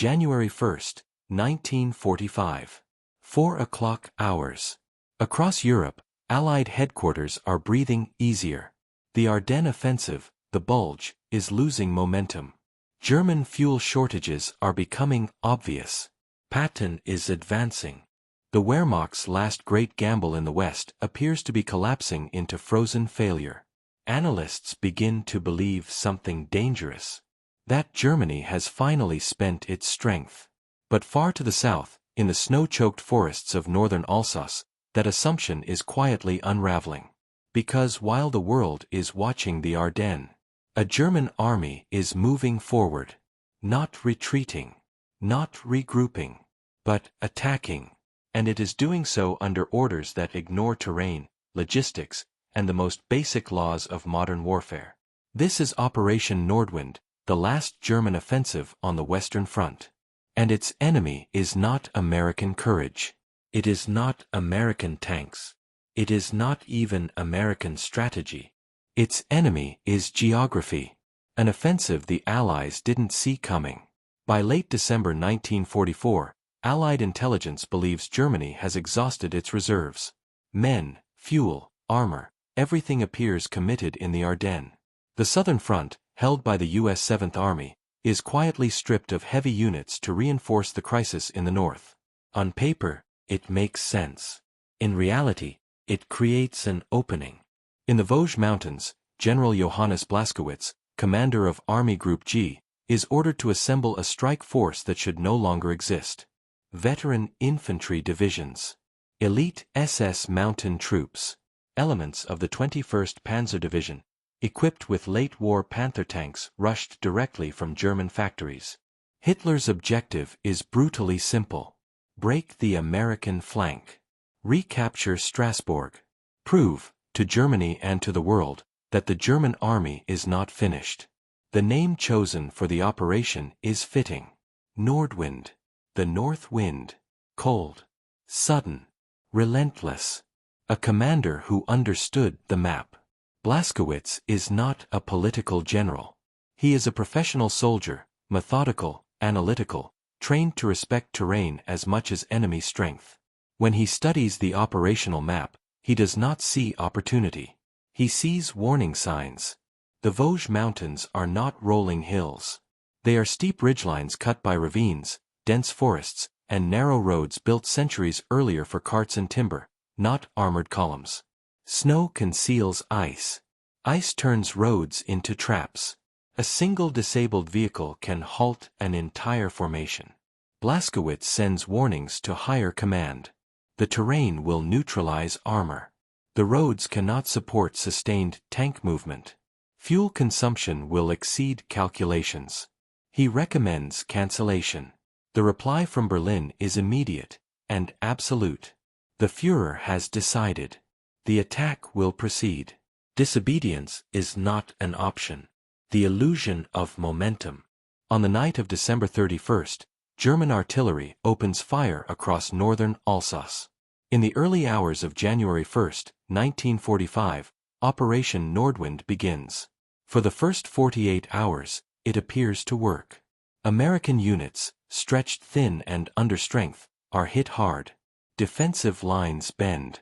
January 1st, 1945. 4 o'clock hours. Across Europe, Allied headquarters are breathing easier. The Ardennes offensive, the Bulge, is losing momentum. German fuel shortages are becoming obvious. Patton is advancing. The Wehrmacht's last great gamble in the West appears to be collapsing into frozen failure. Analysts begin to believe something dangerous. That Germany has finally spent its strength. But far to the south, in the snow-choked forests of northern Alsace, that assumption is quietly unraveling. Because while the world is watching the Ardennes, a German army is moving forward. Not retreating, not regrouping, but attacking. And it is doing so under orders that ignore terrain, logistics, and the most basic laws of modern warfare. This is Operation Nordwind, the last German offensive on the Western Front. And its enemy is not American courage. It is not American tanks. It is not even American strategy. Its enemy is geography. An offensive the Allies didn't see coming. By late December 1944, Allied intelligence believes Germany has exhausted its reserves. Men, fuel, armor, everything appears committed in the Ardennes. The Southern Front, held by the U.S. 7th Army, is quietly stripped of heavy units to reinforce the crisis in the north. On paper, it makes sense. In reality, it creates an opening. In the Vosges Mountains, General Johannes Blaskowitz, commander of Army Group G, is ordered to assemble a strike force that should no longer exist. Veteran infantry divisions, elite SS mountain troops, elements of the 21st Panzer Division, equipped with late-war Panther tanks rushed directly from German factories. Hitler's objective is brutally simple. Break the American flank. Recapture Strasbourg. Prove, to Germany and to the world, that the German army is not finished. The name chosen for the operation is fitting. Nordwind. The north wind. Cold. Sudden. Relentless. A commander who understood the map. Blaskowitz is not a political general. He is a professional soldier, methodical, analytical, trained to respect terrain as much as enemy strength. When he studies the operational map, he does not see opportunity. He sees warning signs. The Vosges Mountains are not rolling hills. They are steep ridgelines cut by ravines, dense forests, and narrow roads built centuries earlier for carts and timber, not armored columns. Snow conceals ice. Ice turns roads into traps. A single disabled vehicle can halt an entire formation. Blaskowitz sends warnings to higher command. The terrain will neutralize armor. The roads cannot support sustained tank movement. Fuel consumption will exceed calculations. He recommends cancellation. The reply from Berlin is immediate and absolute. The Führer has decided. The attack will proceed. Disobedience is not an option. The illusion of momentum. On the night of December 31st, German artillery opens fire across northern Alsace. In the early hours of January 1st, 1945, Operation Nordwind begins. For the first 48 hours, it appears to work. American units, stretched thin and under strength, are hit hard. Defensive lines bend.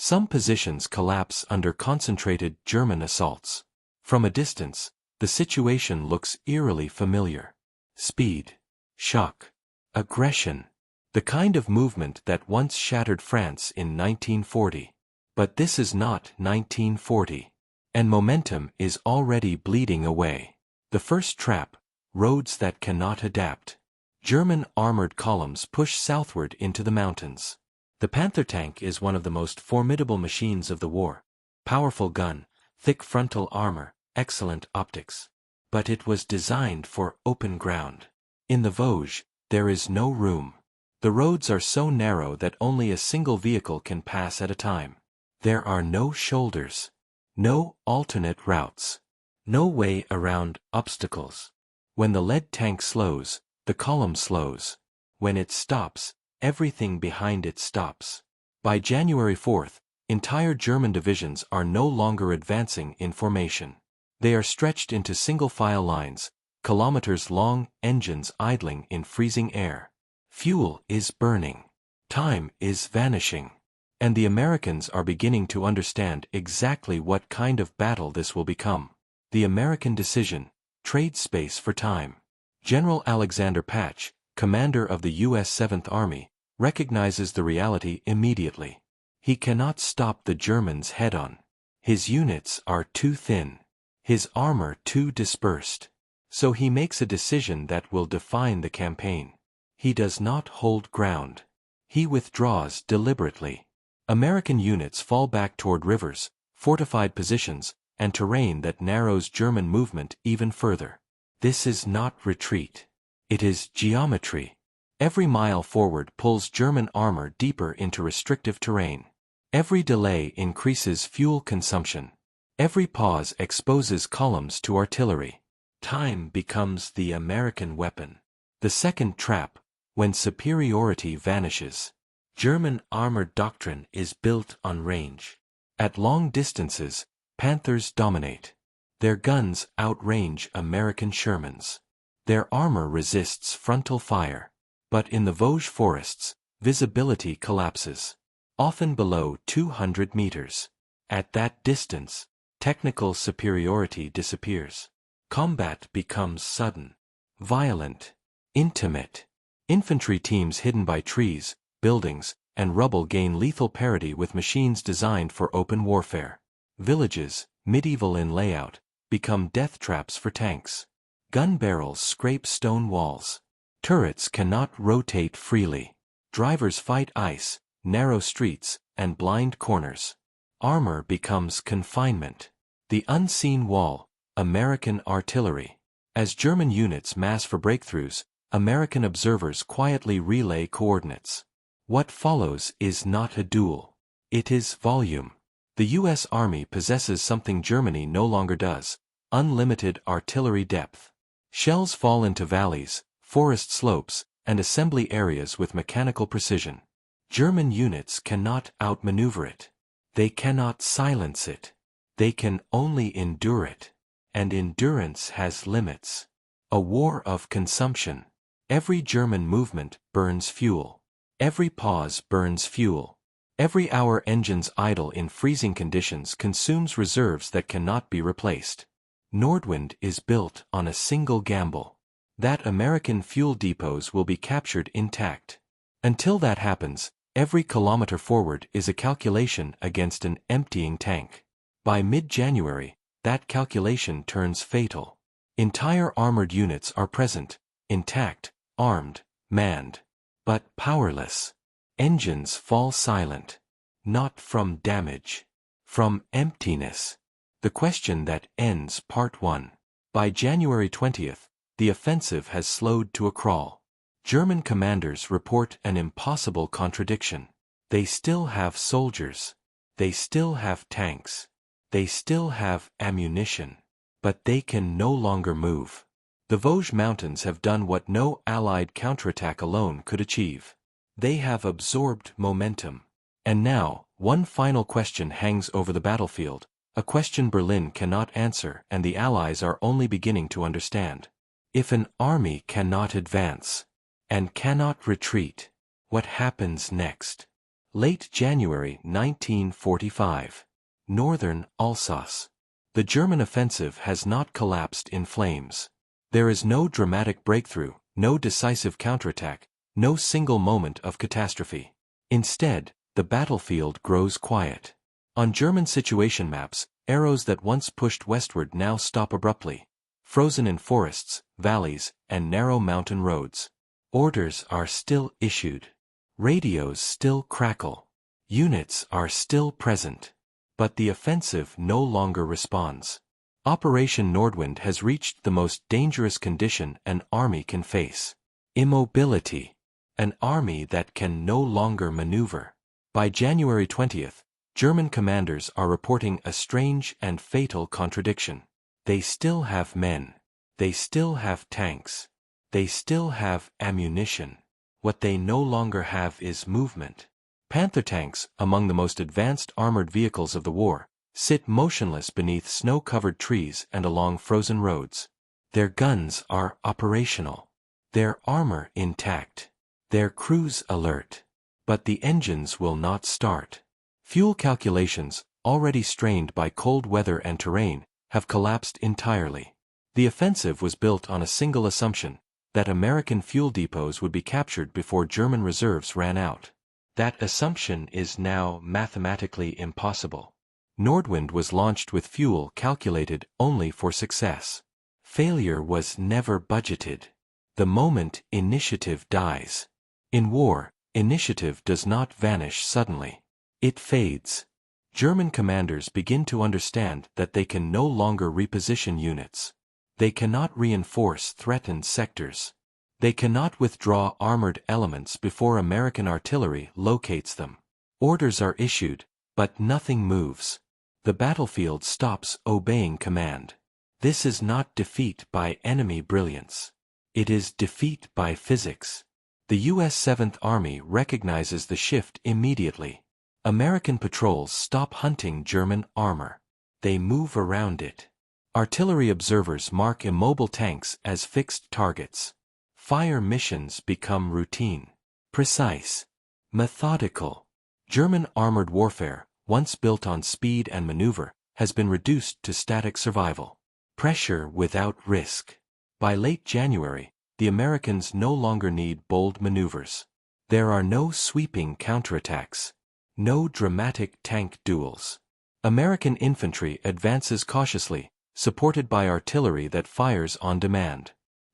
Some positions collapse under concentrated German assaults. From a distance, the situation looks eerily familiar. Speed. Shock. Aggression. The kind of movement that once shattered France in 1940. But this is not 1940. And momentum is already bleeding away. The first trap, roads that cannot adapt. German armored columns push southward into the mountains. The Panther tank is one of the most formidable machines of the war. Powerful gun, thick frontal armor, excellent optics. But it was designed for open ground. In the Vosges, there is no room. The roads are so narrow that only a single vehicle can pass at a time. There are no shoulders. No alternate routes. No way around obstacles. When the lead tank slows, the column slows. When it stops, everything behind it stops. By January 4th, entire German divisions are no longer advancing in formation. They are stretched into single-file lines, kilometers-long engines idling in freezing air. Fuel is burning. Time is vanishing. And the Americans are beginning to understand exactly what kind of battle this will become. The American decision: trade space for time. General Alexander Patch, commander of the U.S. 7th Army, recognizes the reality immediately. He cannot stop the Germans head-on. His units are too thin. His armor too dispersed. So he makes a decision that will define the campaign. He does not hold ground. He withdraws deliberately. American units fall back toward rivers, fortified positions, and terrain that narrows German movement even further. This is not retreat. It is geometry. Every mile forward pulls German armor deeper into restrictive terrain. Every delay increases fuel consumption. Every pause exposes columns to artillery. Time becomes the American weapon. The second trap: when superiority vanishes. German armored doctrine is built on range. At long distances, Panthers dominate. Their guns outrange American Shermans. Their armor resists frontal fire. But in the Vosges forests, visibility collapses. Often below 200 meters. At that distance, technical superiority disappears. Combat becomes sudden, violent, intimate. Infantry teams hidden by trees, buildings, and rubble gain lethal parity with machines designed for open warfare. Villages, medieval in layout, become death traps for tanks. Gun barrels scrape stone walls. Turrets cannot rotate freely. Drivers fight ice, narrow streets, and blind corners. Armor becomes confinement. The unseen wall: American artillery. As German units mass for breakthroughs, American observers quietly relay coordinates. What follows is not a duel. It is volume. The U.S. Army possesses something Germany no longer does: unlimited artillery depth. Shells fall into valleys, forest slopes, and assembly areas with mechanical precision. German units cannot outmaneuver it. They cannot silence it. They can only endure it. And endurance has limits. A war of consumption. Every German movement burns fuel. Every pause burns fuel. Every hour engines idle in freezing conditions consumes reserves that cannot be replaced. Nordwind is built on a single gamble: that American fuel depots will be captured intact. Until that happens, every kilometer forward is a calculation against an emptying tank. By mid-January, that calculation turns fatal. Entire armored units are present, intact, armed, manned, but powerless. Engines fall silent. Not from damage. From emptiness. The question that ends Part 1. By January 20th, the offensive has slowed to a crawl. German commanders report an impossible contradiction. They still have soldiers. They still have tanks. They still have ammunition. But they can no longer move. The Vosges Mountains have done what no Allied counterattack alone could achieve. They have absorbed momentum. And now, one final question hangs over the battlefield, a question Berlin cannot answer and the Allies are only beginning to understand. If an army cannot advance, and cannot retreat, what happens next? Late January 1945. Northern Alsace. The German offensive has not collapsed in flames. There is no dramatic breakthrough, no decisive counterattack, no single moment of catastrophe. Instead, the battlefield grows quiet. On German situation maps, arrows that once pushed westward now stop abruptly, frozen in forests, valleys, and narrow mountain roads. Orders are still issued. Radios still crackle. Units are still present. But the offensive no longer responds. Operation Nordwind has reached the most dangerous condition an army can face: immobility. An army that can no longer maneuver. By January 20th, German commanders are reporting a strange and fatal contradiction. They still have men. They still have tanks. They still have ammunition. What they no longer have is movement. Panther tanks, among the most advanced armored vehicles of the war, sit motionless beneath snow-covered trees and along frozen roads. Their guns are operational. Their armor intact. Their crews alert. But the engines will not start. Fuel calculations, already strained by cold weather and terrain, have collapsed entirely. The offensive was built on a single assumption, that American fuel depots would be captured before German reserves ran out. That assumption is now mathematically impossible. Nordwind was launched with fuel calculated only for success. Failure was never budgeted. The moment initiative dies. In war, initiative does not vanish suddenly. It fades. German commanders begin to understand that they can no longer reposition units. They cannot reinforce threatened sectors. They cannot withdraw armored elements before American artillery locates them. Orders are issued, but nothing moves. The battlefield stops obeying command. This is not defeat by enemy brilliance. It is defeat by physics. The U.S. 7th Army recognizes the shift immediately. American patrols stop hunting German armor. They move around it. Artillery observers mark immobile tanks as fixed targets. Fire missions become routine, precise, methodical. German armored warfare, once built on speed and maneuver, has been reduced to static survival. Pressure without risk. By late January, the Americans no longer need bold maneuvers. There are no sweeping counterattacks. No dramatic tank duels. American infantry advances cautiously, supported by artillery that fires on demand.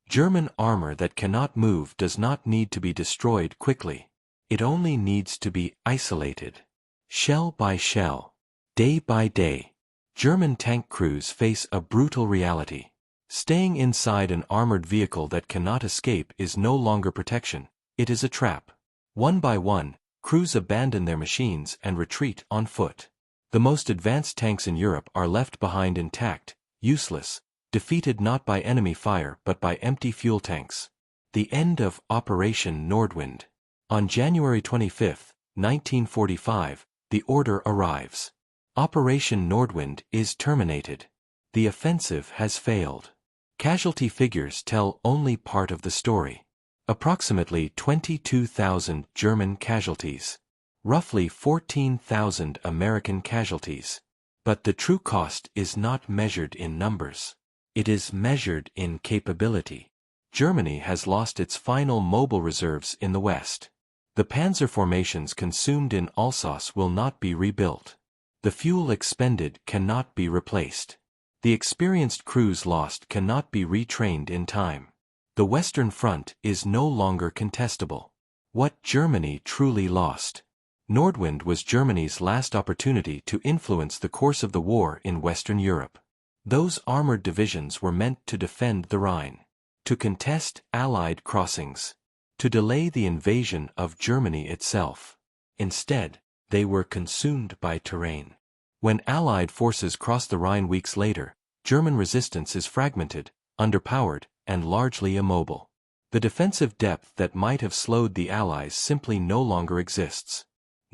German armor that cannot move does not need to be destroyed quickly. It only needs to be isolated. Shell by shell. Day by day. German tank crews face a brutal reality. Staying inside an armored vehicle that cannot escape is no longer protection, it is a trap. One by one, crews abandon their machines and retreat on foot. The most advanced tanks in Europe are left behind intact, useless, defeated not by enemy fire but by empty fuel tanks. The end of Operation Nordwind. On January 25, 1945, the order arrives. Operation Nordwind is terminated. The offensive has failed. Casualty figures tell only part of the story. Approximately 22,000 German casualties. Roughly 14,000 American casualties. But the true cost is not measured in numbers. It is measured in capability. Germany has lost its final mobile reserves in the West. The panzer formations consumed in Alsace will not be rebuilt. The fuel expended cannot be replaced. The experienced crews lost cannot be retrained in time. The Western Front is no longer contestable. What Germany truly lost. Nordwind was Germany's last opportunity to influence the course of the war in Western Europe. Those armored divisions were meant to defend the Rhine, to contest Allied crossings, to delay the invasion of Germany itself. Instead, they were consumed by terrain. When Allied forces cross the Rhine weeks later, German resistance is fragmented, underpowered, and largely immobile. The defensive depth that might have slowed the Allies simply no longer exists.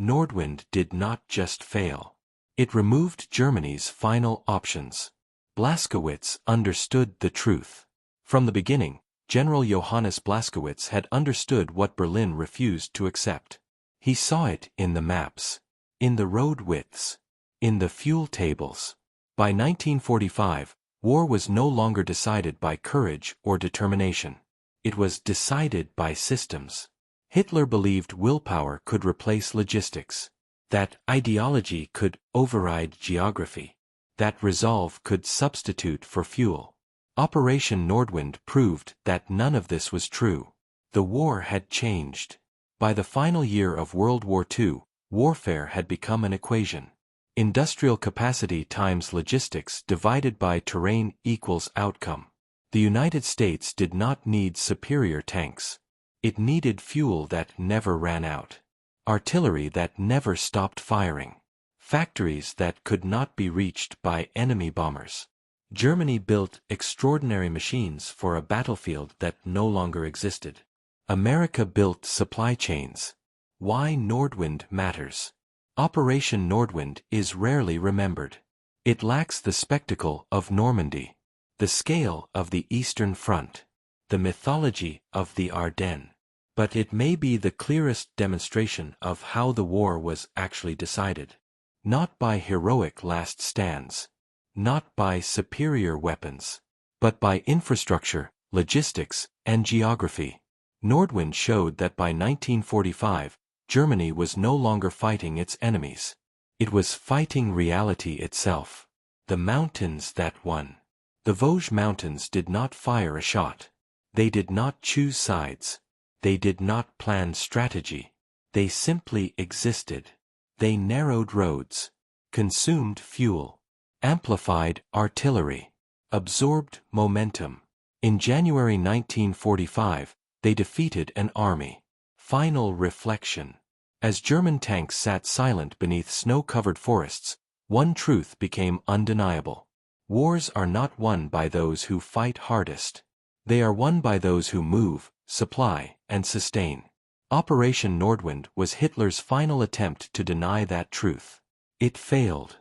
Nordwind did not just fail. It removed Germany's final options. Blaskowitz understood the truth. From the beginning, General Johannes Blaskowitz had understood what Berlin refused to accept. He saw it in the maps, in the road widths, in the fuel tables. By 1945, war was no longer decided by courage or determination. It was decided by systems. Hitler believed willpower could replace logistics, that ideology could override geography, that resolve could substitute for fuel. Operation Nordwind proved that none of this was true. The war had changed. By the final year of World War II, warfare had become an equation. Industrial capacity times logistics divided by terrain equals outcome. The United States did not need superior tanks. It needed fuel that never ran out. Artillery that never stopped firing. Factories that could not be reached by enemy bombers. Germany built extraordinary machines for a battlefield that no longer existed. America built supply chains. Why Nordwind matters. Operation Nordwind is rarely remembered. It lacks the spectacle of Normandy. The scale of the Eastern Front. The mythology of the Ardennes. But it may be the clearest demonstration of how the war was actually decided. Not by heroic last stands. Not by superior weapons. But by infrastructure, logistics, and geography. Nordwind showed that by 1945, Germany was no longer fighting its enemies. It was fighting reality itself. The mountains that won. The Vosges Mountains did not fire a shot. They did not choose sides. They did not plan strategy. They simply existed. They narrowed roads, consumed fuel, amplified artillery, absorbed momentum. In January 1945, they defeated an army. Final reflection. As German tanks sat silent beneath snow-covered forests, one truth became undeniable. Wars are not won by those who fight hardest. They are won by those who move, supply, and sustain. Operation Nordwind was Hitler's final attempt to deny that truth. It failed.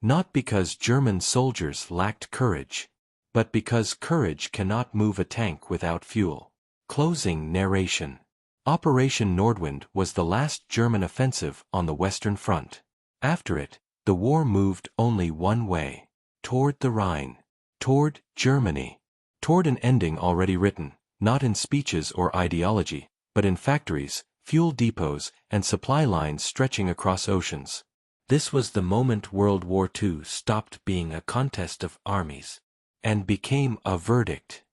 Not because German soldiers lacked courage, but because courage cannot move a tank without fuel. Closing narration. Operation Nordwind was the last German offensive on the Western Front. After it, the war moved only one way. Toward the Rhine. Toward Germany. Toward an ending already written, not in speeches or ideology, but in factories, fuel depots, and supply lines stretching across oceans. This was the moment World War II stopped being a contest of armies and became a verdict.